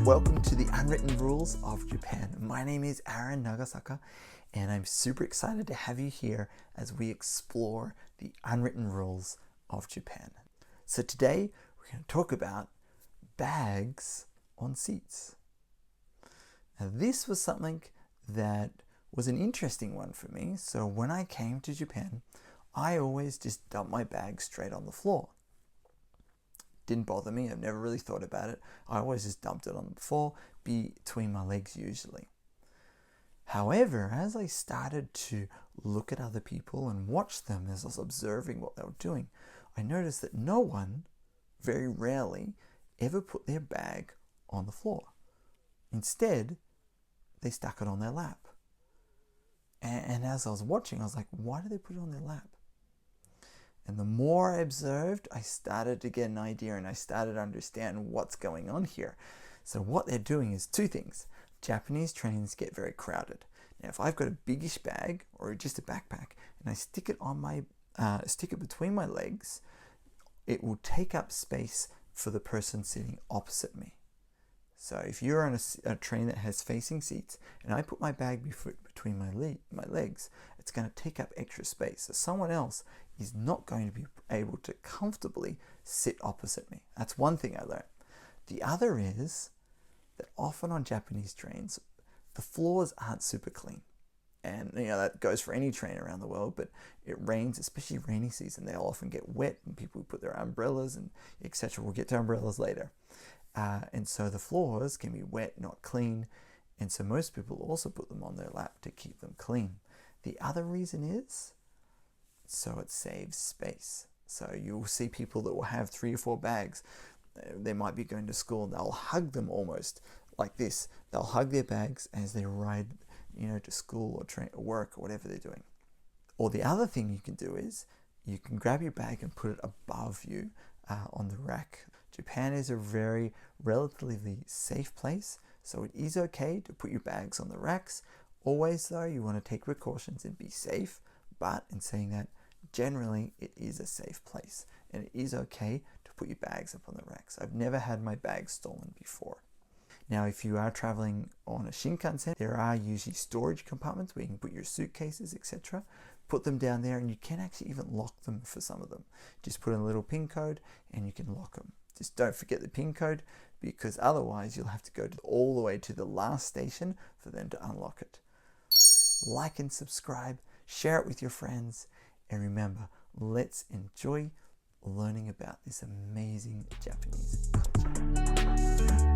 Welcome to the Unwritten Rules of Japan. My name is Aaron Nagasaka, and I'm super excited to have you here as we explore the unwritten rules of Japan. So today we're going to talk about bags on seats. Now this was something that was an interesting one for me. So when I came to Japan, I always just dumped my bag straight on the floor. Didn't bother me. I've never really thought about it. I always just dumped it on the floor between my legs usually. However, as I started to look at other people and watch them as I was observing what they were doing, I noticed that no one, very rarely, ever put their bag on the floor. Instead, they stuck it on their lap. And as I was watching, I was like, why do they put it on their lap? And the more I observed, I started to get an idea and I started to understand what's going on here. So what they're doing is two things. Japanese trains get very crowded. Now, if I've got a biggish bag or just a backpack and I stick it between my legs, it will take up space for the person sitting opposite me. So if you're on a train that has facing seats and I put my bag between my legs, it's going to take up extra space. So someone else is not going to be able to comfortably sit opposite me. That's one thing I learned. The other is that often on Japanese trains, the floors aren't super clean. And that goes for any train around the world, but it rains, especially rainy season. They'll often get wet and people put their umbrellas and etc. We'll get to umbrellas later. And so the floors can be wet, not clean. And so most people also put them on their lap to keep them clean. The other reason is so it saves space. So you'll see people that will have 3 or 4 bags. They might be going to school and they'll hug them almost like this. They'll hug their bags as they ride, to school or train or work or whatever they're doing. Or the other thing you can do is you can grab your bag and put it above you on the rack. Japan is a very relatively safe place, so it is okay to put your bags on the racks. Always though, you want to take precautions and be safe, but in saying that, generally it is a safe place and it is okay to put your bags up on the racks. I've never had my bags stolen before. Now, if you are traveling on a Shinkansen, there are usually storage compartments where you can put your suitcases, etc. Put them down there and you can actually even lock them for some of them. Just put in a little PIN code and you can lock them. Just don't forget the PIN code because otherwise you'll have to go all the way to the last station for them to unlock it. Like and subscribe, share it with your friends, and remember, let's enjoy learning about this amazing Japanese culture.